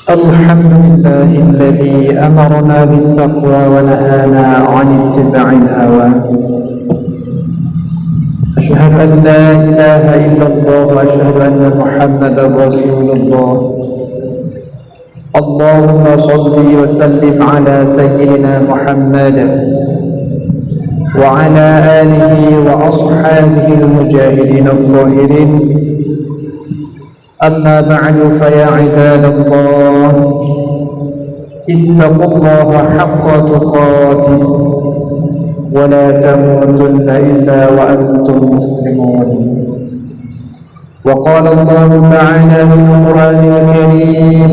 الحمد لله الذي أمرنا بالتقوى ونهانا عن اتباع الهوى. أشهد أن لا إله إلا الله وأشهد أن محمدا رسول الله. اللهم صل وسلم على سيدنا محمد وعلى آله وأصحابه المجاهدين الطاهرين. أما بعد فيا عباد الله اتقوا الله حق تقاته ولا تموتن إلا وأنتم مسلمون. وقال الله تعالى في القرآن الكريم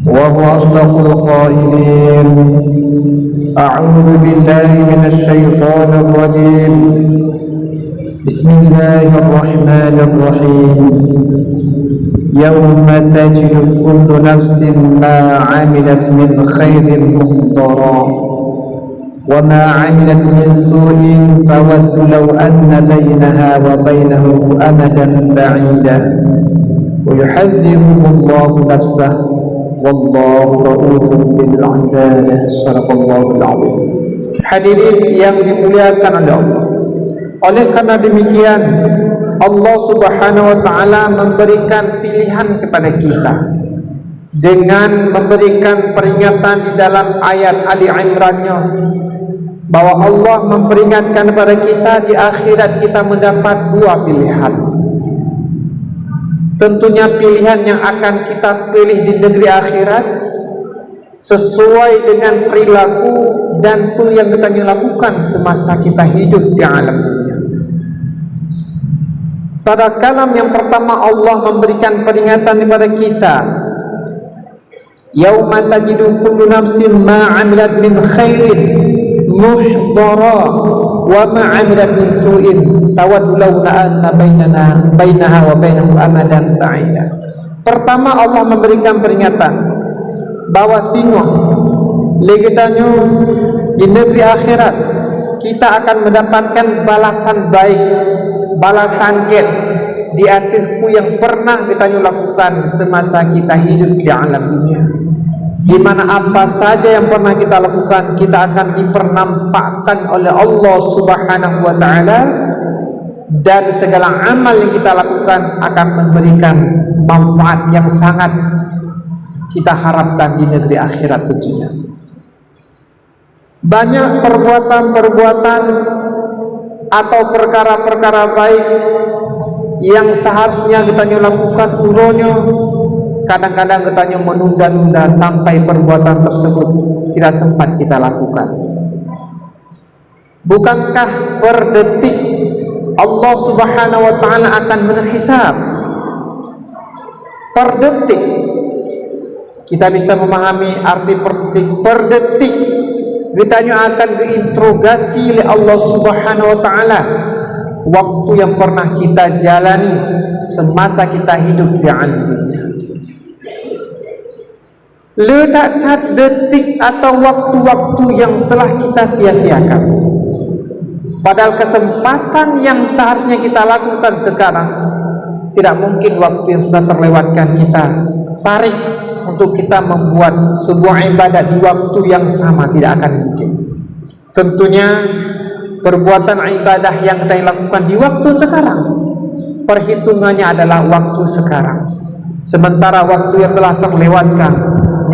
وهو أصدق القائلين: أعوذ بالله من الشيطان الرجيم. بسم الله الرحمن الرحيم. يوم تجد كل نفس ما عملت من خير محضرا وما عملت من سوء تود لو أن بينها وبينه أمدا بعيدا ويحذرهم الله نفسه والله رؤوف بالعباد. صدق الله العظيم. Hadirin yang dimuliakan oleh Allah, oleh karena demikian Allah Subhanahu wa taala memberikan pilihan kepada kita dengan memberikan peringatan di dalam ayat Ali Imran-nya bahwa Allah memperingatkan kepada kita di akhirat kita mendapat dua pilihan. Tentunya pilihan yang akan kita pilih di negeri akhirat sesuai dengan perilaku dan apa yang kita lakukan semasa kita hidup di alam dunia. Pada kalam yang pertama Allah memberikan peringatan kepada kita, yauma tajidu kullu nafsin ma 'amilat min khairin muhdara wa ma 'amilat min su'in tawaddu law anna bainaha wa bainahu amadan ba'ida. Pertama Allah memberikan peringatan bahwa sungguh legetanya di negeri akhirat kita akan mendapatkan balasan baik, balasan get di atas apa yang pernah kita lakukan semasa kita hidup di alam dunia. Di mana apa saja yang pernah kita lakukan kita akan dipernampakkan oleh Allah Subhanahu wa taala, dan segala amal yang kita lakukan akan memberikan manfaat yang sangat kita harapkan di negeri akhirat tentunya. Banyak perbuatan-perbuatan atau perkara-perkara baik yang seharusnya kita lakukan uronya, kadang-kadang kita menunda-nunda sampai perbuatan tersebut tidak sempat kita lakukan. Bukankah per detik Allah Subhanahu wa taala akan menghisab? Per detik kita bisa memahami arti per detik kita akan diinterogasi oleh Allah Subhanahu wa taala waktu yang pernah kita jalani semasa kita hidup di alam dunia. Letak detik atau waktu-waktu yang telah kita sia-siakan, padahal kesempatan yang seharusnya kita lakukan sekarang tidak mungkin waktu yang sudah terlewatkan kita tarik untuk kita membuat sebuah ibadat di waktu yang sama, tidak akan mungkin. Tentunya perbuatan ibadah yang kita lakukan di waktu sekarang, perhitungannya adalah waktu sekarang, sementara waktu yang telah terlewatkan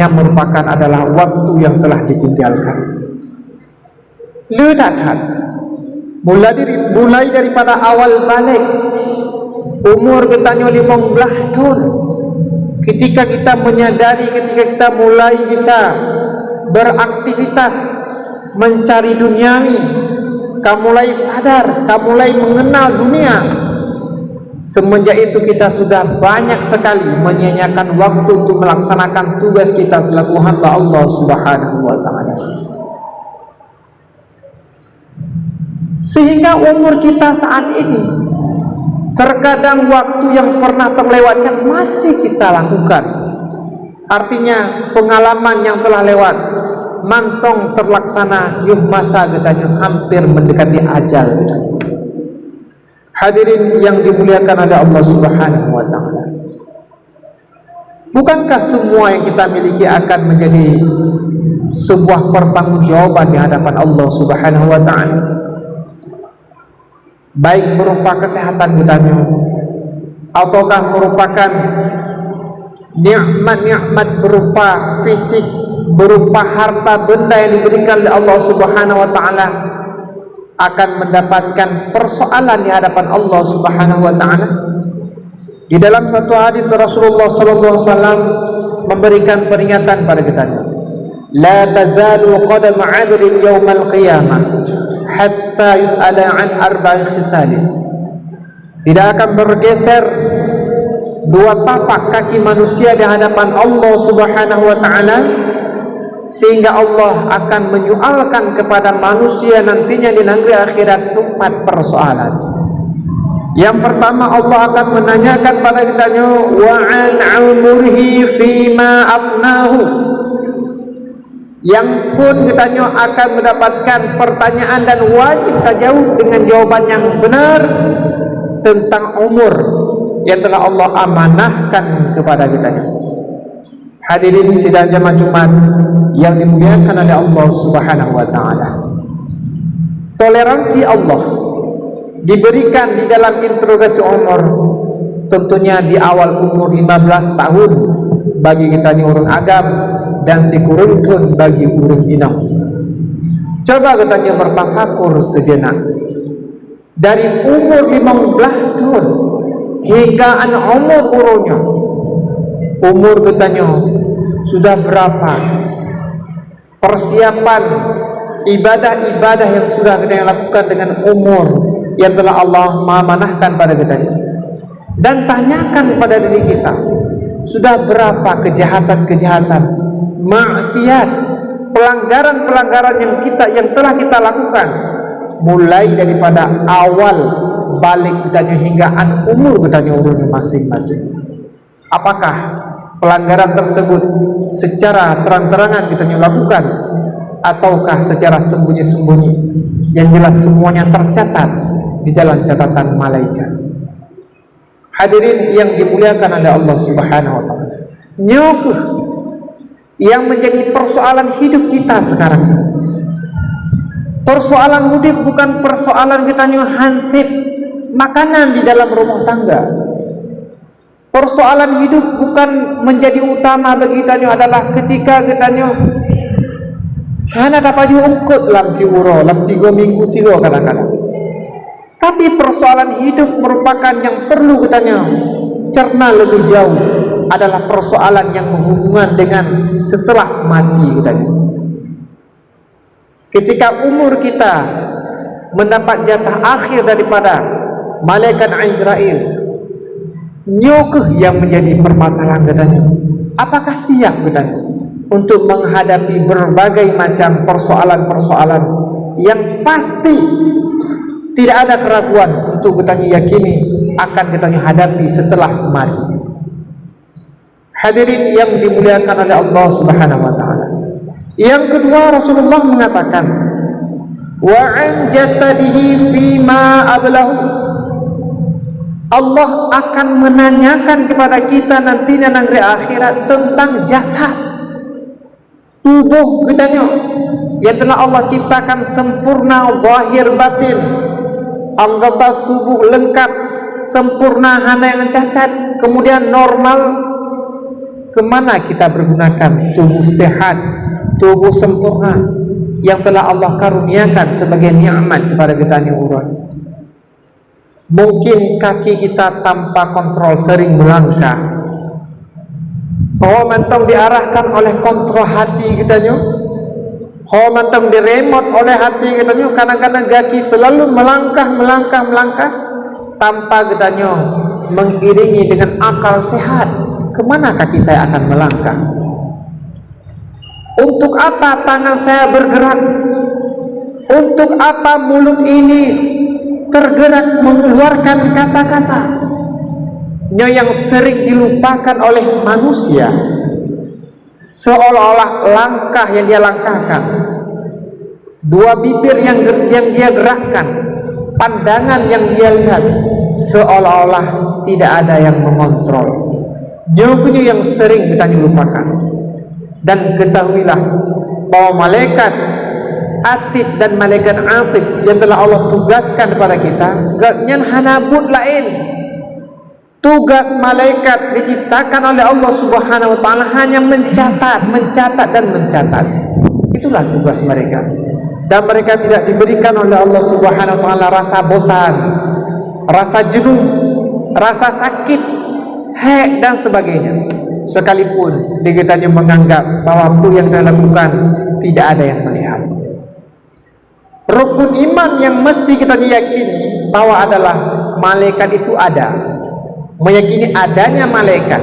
yang merupakan adalah waktu yang telah ditinggalkan. Ledakan mulai daripada awal balik umur kita 15 tahun, ketika kita menyadari, ketika kita mulai bisa beraktivitas mencari duniawi, kamu mulai sadar, kamu mulai mengenal dunia. Semenjak itu kita sudah banyak sekali menyia-nyiakan waktu untuk melaksanakan tugas kita selaku hamba Allah Subhanahu wa taala. Sehingga umur kita saat ini terkadang waktu yang pernah terlewatkan masih kita lakukan. Artinya pengalaman yang telah lewat mantong terlaksana, yuh masa getanya hampir mendekati ajal getanya. Hadirin yang dimuliakan oleh Allah Subhanahu wa taala. Bukankah semua yang kita miliki akan menjadi sebuah pertanggungjawaban di hadapan Allah Subhanahu wa taala? Baik berupa kesehatan kita, ataukah merupakan nikmat-nikmat berupa fisik, berupa harta benda yang diberikan oleh Allah Subhanahu wa taala, akan mendapatkan persoalan di hadapan Allah Subhanahu wa taala. Di dalam satu hadis Rasulullah sallallahu alaihi wasallam memberikan peringatan pada kita, la tazalu qadam 'abdin yaumal qiyamah hatta yus'ala 'an arba'i khisal. Tidak akan bergeser dua tapak kaki manusia di hadapan Allah Subhanahu wa taala sehingga Allah akan menyoalkan kepada manusia nantinya di negeri akhirat 4 persoalan. Yang pertama, Allah akan menanyakan pada kitanya wa an umrihi fima afnahu. Yang pun kitanya akan mendapatkan pertanyaan dan wajib terjawab dengan jawaban yang benar tentang umur yang telah Allah amanahkan kepada kitanya. Hadirin sidang jemaah Jumat yang dimuliakan oleh Allah Subhanahu wa taala. Toleransi Allah diberikan di dalam interogasi umur, tentunya di awal umur 15 tahun bagi kita ni urang agam dan sikurun pun bagi urang inang. Coba kita bertafakur sejenak. Dari umur 15 tahun hingga an umur urungnya, umur katanya sudah berapa persiapan ibadah-ibadah yang sudah kita lakukan dengan umur yang telah Allah amanahkan pada kita. Dan tanyakan pada diri kita, sudah berapa kejahatan-kejahatan, maksiat, pelanggaran-pelanggaran yang telah kita lakukan mulai daripada awal balik kita hingga umur kita umurnya masing-masing. Apakah pelanggaran tersebut secara terang-terangan kita lakukan ataukah secara sembunyi-sembunyi? Yang jelas semuanya tercatat di dalam catatan malaikat. Hadirin yang dimuliakan oleh Allah Subhanahu wa taala, nyukuh yang menjadi persoalan hidup kita sekarang ini. Persoalan hidup bukan persoalan kita hansip makanan di dalam rumah tangga. Persoalan hidup bukan menjadi utama bagi kita adalah ketika kita hana dapat diungkut dalam 3 minggu kadang-kadang. Tapi persoalan hidup merupakan yang perlu kita cerna lebih jauh, adalah persoalan yang berhubungan dengan setelah mati kita. Ketika umur kita mendapat jatah akhir daripada malaikat Israel, nyukuh yang menjadi permasalahan katanya. Apakah siap katanya untuk menghadapi berbagai macam persoalan-persoalan yang pasti tidak ada keraguan untuk kita yakini akan kita hadapi setelah mati. Hadirin yang dimuliakan oleh Allah Subhanahu wa taala. Yang kedua, Rasulullah mengatakan wa an jasadihi fima ablahu. Allah akan menanyakan kepada kita nantinya negeri akhirat tentang jasad tubuh kita yang telah Allah ciptakan sempurna zahir batin, anggota tubuh lengkap sempurna, hana yang cacat kemudian normal. Kemana kita bergunakan tubuh sehat, tubuh sempurna yang telah Allah karuniakan sebagai nikmat kepada kita ni orang? Mungkin kaki kita tanpa kontrol sering melangkah, bahwa mantong diarahkan oleh kontrol hati kita nyo, bahwa mantong diremot oleh hati kita nyo. Kadang-kadang kaki selalu melangkah tanpa kita nyo mengiringi dengan akal sehat. Kemana kaki saya akan melangkah? Untuk apa tangan saya bergerak? Untuk apa mulut ini tergerak mengeluarkan kata-kata yang sering dilupakan oleh manusia? Seolah-olah langkah yang dia langkahkan, dua bibir yang dia gerakkan, pandangan yang dia lihat, seolah-olah tidak ada yang mengontrol. nyokunyo yang sering kita lupakan. Dan ketahuilah bahwa malaikat Atid dan malaikat Atid yang telah Allah tugaskan kepada kita, gaknyan hanabut lain. Tugas malaikat diciptakan oleh Allah Subhanahu wa taala hanya mencatat dan mencatat. Itulah tugas mereka. Dan mereka tidak diberikan oleh Allah Subhanahu wa taala rasa bosan, rasa jenuh, rasa sakit, dan sebagainya. Sekalipun kita menganggap bahwa apa yang kita lakukan tidak ada yang melihat. Rukun iman yang mesti kita yakini bahwa adalah malaikat itu ada, meyakini adanya malaikat,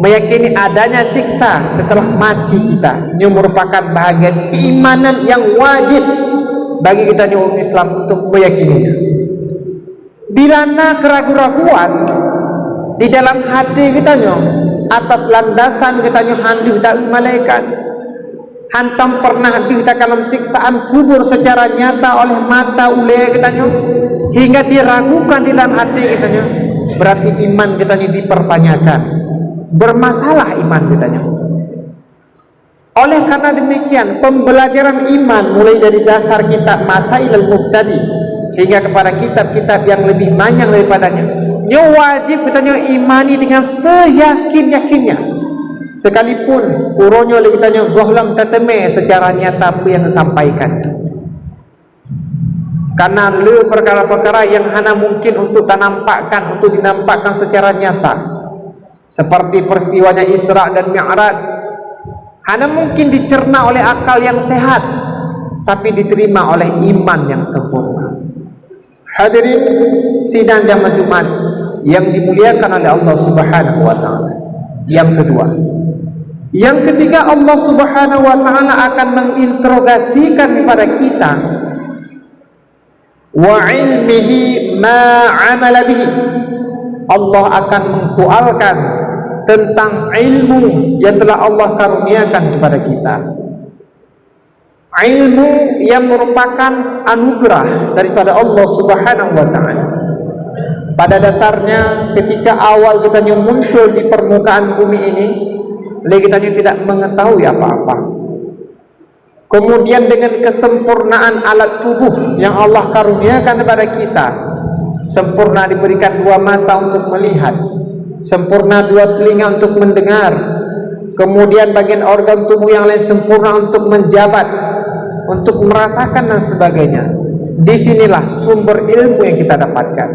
meyakini adanya siksa setelah mati kita. Ini merupakan bahagian keimanan yang wajib bagi kita orang Islam untuk meyakininya. Bila ada keraguan-keraguan di dalam hati kita atas landasan kita handu dari malaikat, hantam pernah kita dalam siksaan kubur secara nyata oleh mata ule kita hingga diragukan di dalam hati kita, berarti iman kita dipertanyakan, bermasalah iman kita. Oleh karena demikian, pembelajaran iman mulai dari dasar kitab Masailul Mubtadi hingga kepada kitab-kitab yang lebih panjang daripadanya, wajib kita imani dengan seyakin-yakinnya. Sekalipun uronyo kita gohlam tateme secara nyata apa yang disampaikan. Karena le perkara-perkara yang hanya mungkin untuk dinampakkan secara nyata, seperti peristiwanya Isra dan Mi'raj, hanya mungkin dicerna oleh akal yang sehat, tapi diterima oleh iman yang sempurna. Hadirin sidang jamaah Jumat yang dimuliakan oleh Allah Subhanahu wa taala. Yang kedua, yang ketiga, Allah Subhanahu wa taala akan menginterogasikan kepada kita wa ilmihi ma amala bihi. Allah akan mensoalkan tentang ilmu yang telah Allah karuniakan kepada kita. Ilmu yang merupakan anugerah daripada Allah Subhanahu wa taala. Pada dasarnya ketika awal kita muncul di permukaan bumi ini, kita tidak mengetahui apa-apa. Kemudian dengan kesempurnaan alat tubuh yang Allah karuniakan kepada kita, sempurna diberikan 2 mata untuk melihat, sempurna 2 telinga untuk mendengar, kemudian bagian organ tubuh yang lain sempurna untuk menjabat, untuk merasakan dan sebagainya. Disinilah sumber ilmu yang kita dapatkan.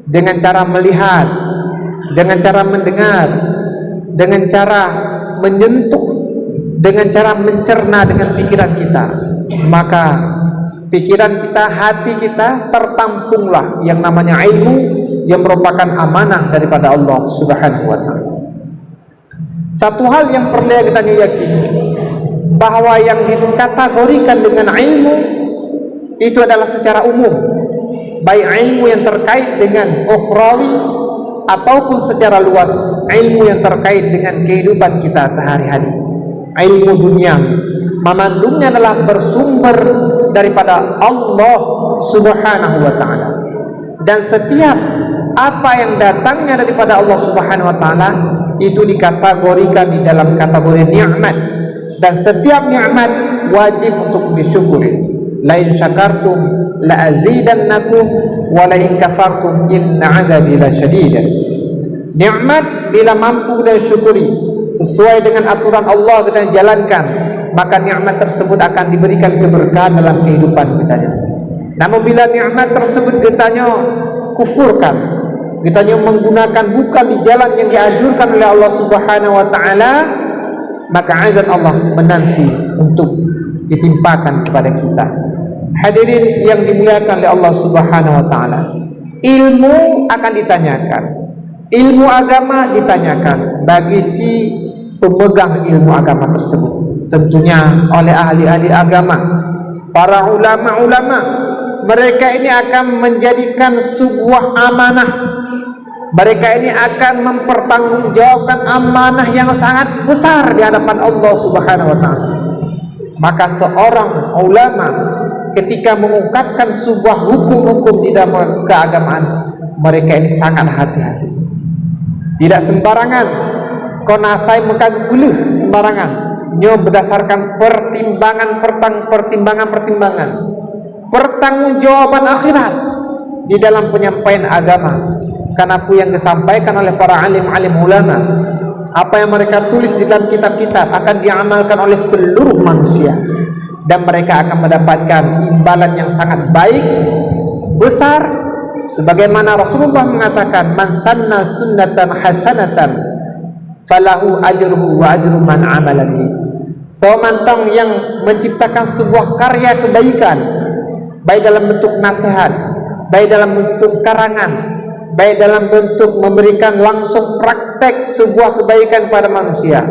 Dengan cara melihat, dengan cara mendengar, dengan cara menyentuh, dengan cara mencerna dengan pikiran kita, maka pikiran kita, hati kita tertampunglah yang namanya ilmu yang merupakan amanah daripada Allah Subhanahu wa taala. Satu hal yang perlu kita yakini, bahwa yang dikategorikan dengan ilmu itu adalah secara umum, baik ilmu yang terkait dengan ukhrawi ataupun secara luas ilmu yang terkait dengan kehidupan kita sehari-hari. Ilmu dunia memandungnya adalah bersumber daripada Allah Subhanahu wa taala, dan setiap apa yang datangnya daripada Allah Subhanahu wa taala itu dikategorikan di dalam kategori nikmat, dan setiap nikmat wajib untuk disyukuri. La in syakartum la azidannakum wa la in kafartum inna 'adzabi lasyadid. Nikmat bila mampu dan syukuri sesuai dengan aturan Allah kita jalankan, maka nikmat tersebut akan diberikan keberkahan dalam kehidupan kita. Namun bila nikmat tersebut kita kufurkan, kita menggunakan bukan di jalan yang dianjurkan oleh Allah Subhanahu wa taala, maka azab Allah menanti untuk ditimpakan kepada kita. Hadirin yang dimuliakan oleh Allah Subhanahu wa taala, ilmu akan ditanyakan, ilmu agama ditanyakan bagi si pemegang ilmu agama tersebut, tentunya oleh ahli-ahli agama, para ulama-ulama. Mereka ini akan menjadikan sebuah amanah, mereka ini akan mempertanggungjawabkan amanah yang sangat besar di hadapan Allah Subhanahu wa taala. Maka seorang ulama ketika mengungkapkan sebuah hukum-hukum di dalam keagamaan, mereka ini sangat hati-hati, tidak sembarangan konasai mengkagak puluh sembarangan nyo berdasarkan pertimbangan pertanggungjawaban akhirat di dalam penyampaian agama. Karena apa yang disampaikan oleh para alim-alim ulama, apa yang mereka tulis di dalam kitab-kitab akan diamalkan oleh seluruh manusia, dan mereka akan mendapatkan imbalan yang sangat baik besar, sebagaimana Rasulullah mengatakan, man sanna sunnatan hasanatan falahu ajruhu wa ajru man amala bihi. Semantong yang menciptakan sebuah karya kebaikan, baik dalam bentuk nasihat, baik dalam bentuk karangan, baik dalam bentuk memberikan langsung praktek sebuah kebaikan pada manusia,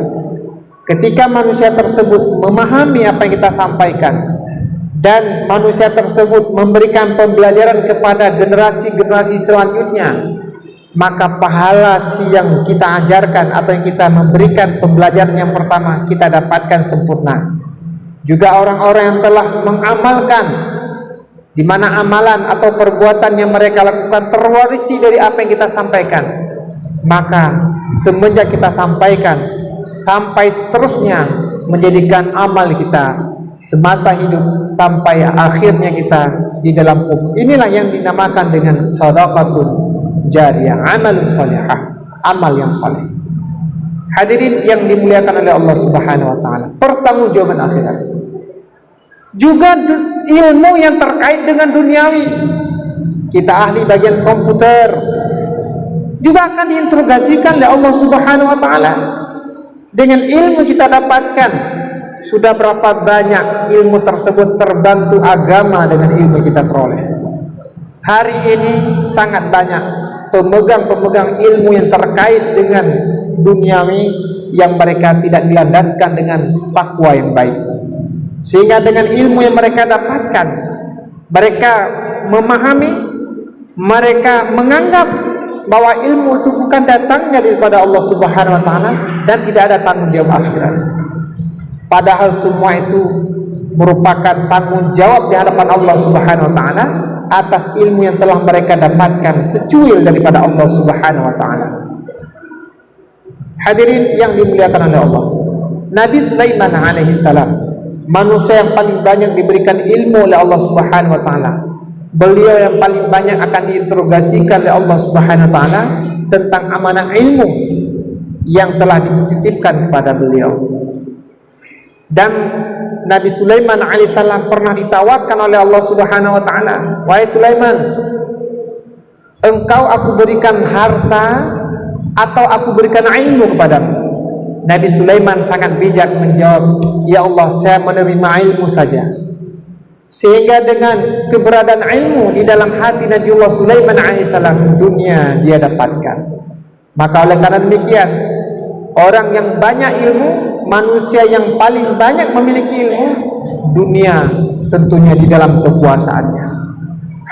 ketika manusia tersebut memahami apa yang kita sampaikan dan manusia tersebut memberikan pembelajaran kepada generasi-generasi selanjutnya, maka pahala yang kita ajarkan atau yang kita memberikan pembelajaran yang pertama kita dapatkan sempurna. Juga orang-orang yang telah mengamalkan, di mana amalan atau perbuatan yang mereka lakukan terwarisi dari apa yang kita sampaikan, maka semenjak kita sampaikan sampai seterusnya menjadikan amal kita semasa hidup sampai akhirnya kita di dalam kubur. Inilah yang dinamakan dengan shadaqatun jariyah, amalun salihah, amal yang saleh. Hadirin yang dimuliakan oleh Allah Subhanahu wa taala, pertanggungjawaban akhirat. Juga ilmu yang terkait dengan duniawi. Kita ahli bagian komputer juga akan diinterogasikan oleh Allah Subhanahu wa taala. Dengan ilmu kita dapatkan, sudah berapa banyak ilmu tersebut terbantu agama dengan ilmu kita peroleh. Hari ini sangat banyak pemegang-pemegang ilmu yang terkait dengan duniawi yang mereka tidak dilandaskan dengan takwa yang baik, sehingga dengan ilmu yang mereka dapatkan, mereka memahami, mereka menganggap bahwa ilmu itu bukan datangnya daripada Allah Subhanahu wa taala dan tidak ada tanggung jawab akhirat. Padahal semua itu merupakan tanggung jawab di hadapan Allah Subhanahu wa taala atas ilmu yang telah mereka dapatkan secuil daripada Allah Subhanahu wa taala. Hadirin yang dimuliakan oleh Allah, Nabi Sulaiman alaihi salam, manusia yang paling banyak diberikan ilmu oleh Allah Subhanahu wa taala. Beliau yang paling banyak akan diinterogasikan oleh Allah Subhanahu wa taala tentang amanah ilmu yang telah dititipkan kepada beliau. Dan Nabi Sulaiman alaihissalam pernah ditawarkan oleh Allah Subhanahu wa taala, "Wahai Sulaiman, engkau aku berikan harta atau aku berikan ilmu kepadamu?" Nabi Sulaiman sangat bijak menjawab, "Ya Allah, saya menerima ilmu saja." Sehingga dengan keberadaan ilmu di dalam hati Nabiullah Sulaiman alaihissalam, dunia dia dapatkan. Maka oleh karena demikian, orang yang banyak ilmu, manusia yang paling banyak memiliki ilmu, dunia tentunya di dalam kekuasaannya.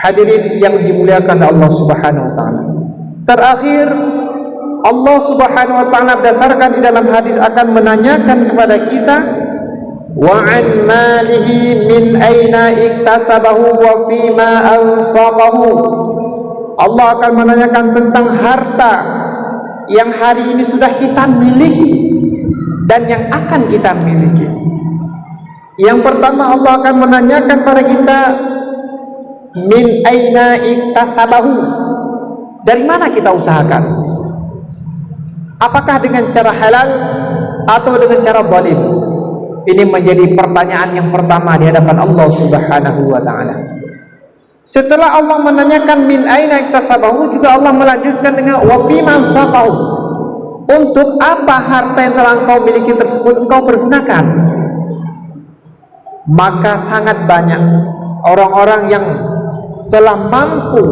Hadirin yang dimuliakan Allah Subhanahu wa taala. Terakhir, Allah Subhanahu wa taala berdasarkan di dalam hadis akan menanyakan kepada kita, wa an malihi min aina iktasabahu wa fima anfaqahu. Allah akan menanyakan tentang harta yang hari ini sudah kita miliki dan yang akan kita miliki. Yang pertama, Allah akan menanyakan pada kita, min aina iktasabahu, dari mana kita usahakan? Apakah dengan cara halal atau dengan cara zalim? Ini menjadi pertanyaan yang pertama di hadapan Allah Subhanahu wa taala. Setelah Allah menanyakan min aina iktasabahu, juga Allah melanjutkan dengan wa fima anfaqahu. Untuk apa harta yang telah engkau miliki tersebut engkau pergunakan? Maka sangat banyak orang-orang yang telah mampu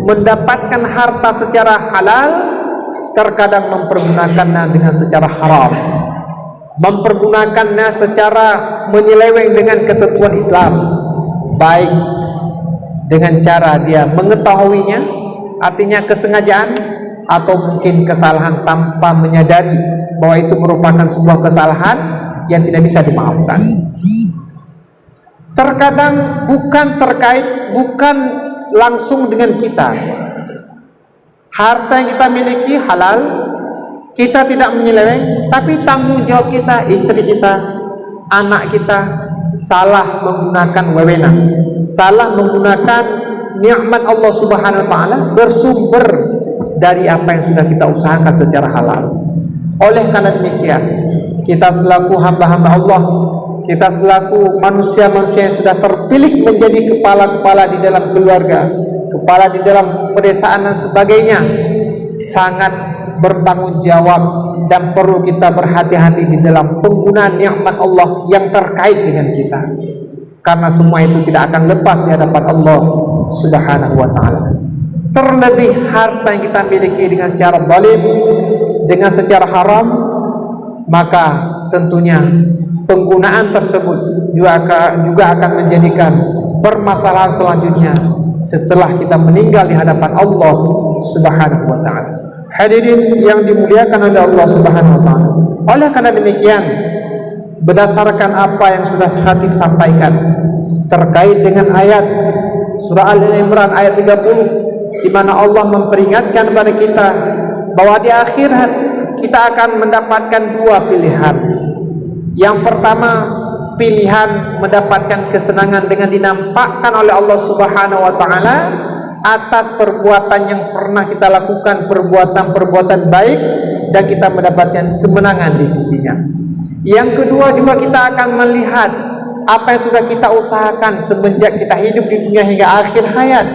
mendapatkan harta secara halal, terkadang mempergunakannya dengan secara haram, mempergunakannya secara menyeleweng dengan ketentuan Islam, baik dengan cara dia mengetahuinya, artinya kesengajaan, atau mungkin kesalahan tanpa menyadari bahwa itu merupakan sebuah kesalahan yang tidak bisa dimaafkan. Terkadang bukan langsung dengan kita. Harta yang kita miliki halal, kita tidak menyeleweng, tapi tanggung jawab kita, istri kita, anak kita salah menggunakan wewenang, salah menggunakan nikmat Allah Subhanahu wa taala bersumber dari apa yang sudah kita usahakan secara halal. Oleh karena demikian, kita selaku hamba-hamba Allah, kita selaku manusia-manusia yang sudah terpilih menjadi kepala-kepala di dalam keluarga, kepala di dalam pedesaan dan sebagainya, sangat bertanggung jawab dan perlu kita berhati-hati di dalam penggunaan nikmat Allah yang terkait dengan kita, karena semua itu tidak akan lepas di hadapan Allah Subhanahu wa taala. Terlebih harta yang kita miliki dengan cara zalim, dengan secara haram, maka tentunya penggunaan tersebut juga akan menjadikan permasalahan selanjutnya setelah kita meninggal di hadapan Allah Subhanahu wa taala. Hadirin yang dimuliakan oleh Allah Subhanahu wa taala. Oleh karena demikian, berdasarkan apa yang sudah khatib sampaikan terkait dengan ayat surah Al-Imran ayat 30, di mana Allah memperingatkan kepada kita bahwa di akhirat kita akan mendapatkan dua pilihan. Yang pertama, pilihan mendapatkan kesenangan dengan dinampakkan oleh Allah Subhanahu wa taala atas perbuatan yang pernah kita lakukan, perbuatan-perbuatan baik, dan kita mendapatkan kemenangan di sisinya. Yang kedua juga kita akan melihat apa yang sudah kita usahakan semenjak kita hidup di dunia hingga akhir hayat,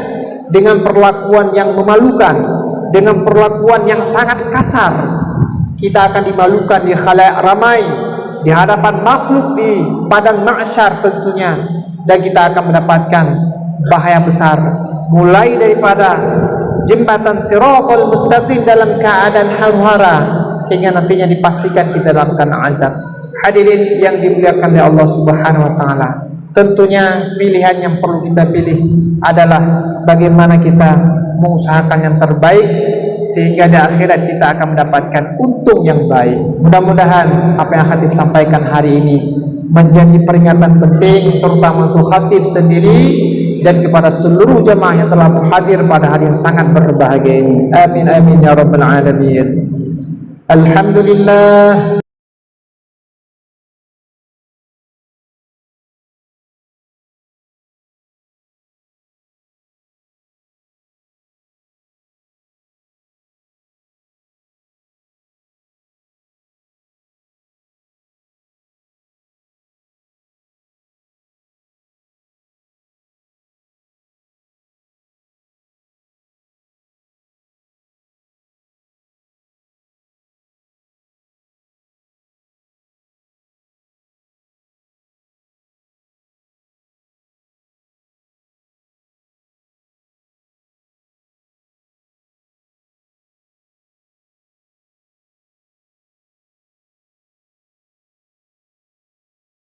dengan perlakuan yang memalukan, dengan perlakuan yang sangat kasar. Kita akan dimalukan di khalayak ramai, di hadapan makhluk di padang mahsyar tentunya, dan kita akan mendapatkan bahaya besar, mulai daripada jembatan Shiratal Mustaqim dalam keadaan huru-hara hingga nantinya dipastikan kita dalam kena azab. Hadirin yang dimuliakan oleh Allah Subhanahu wa taala, tentunya pilihan yang perlu kita pilih adalah bagaimana kita mengusahakan yang terbaik sehingga di akhirat kita akan mendapatkan untung yang baik. Mudah-mudahan apa yang khatib sampaikan hari ini menjadi peringatan penting, terutama untuk khatib sendiri dan kepada seluruh jemaah yang telah berhadir pada hari yang sangat berbahagia ini. Amin amin ya rabbal alamin. Alhamdulillah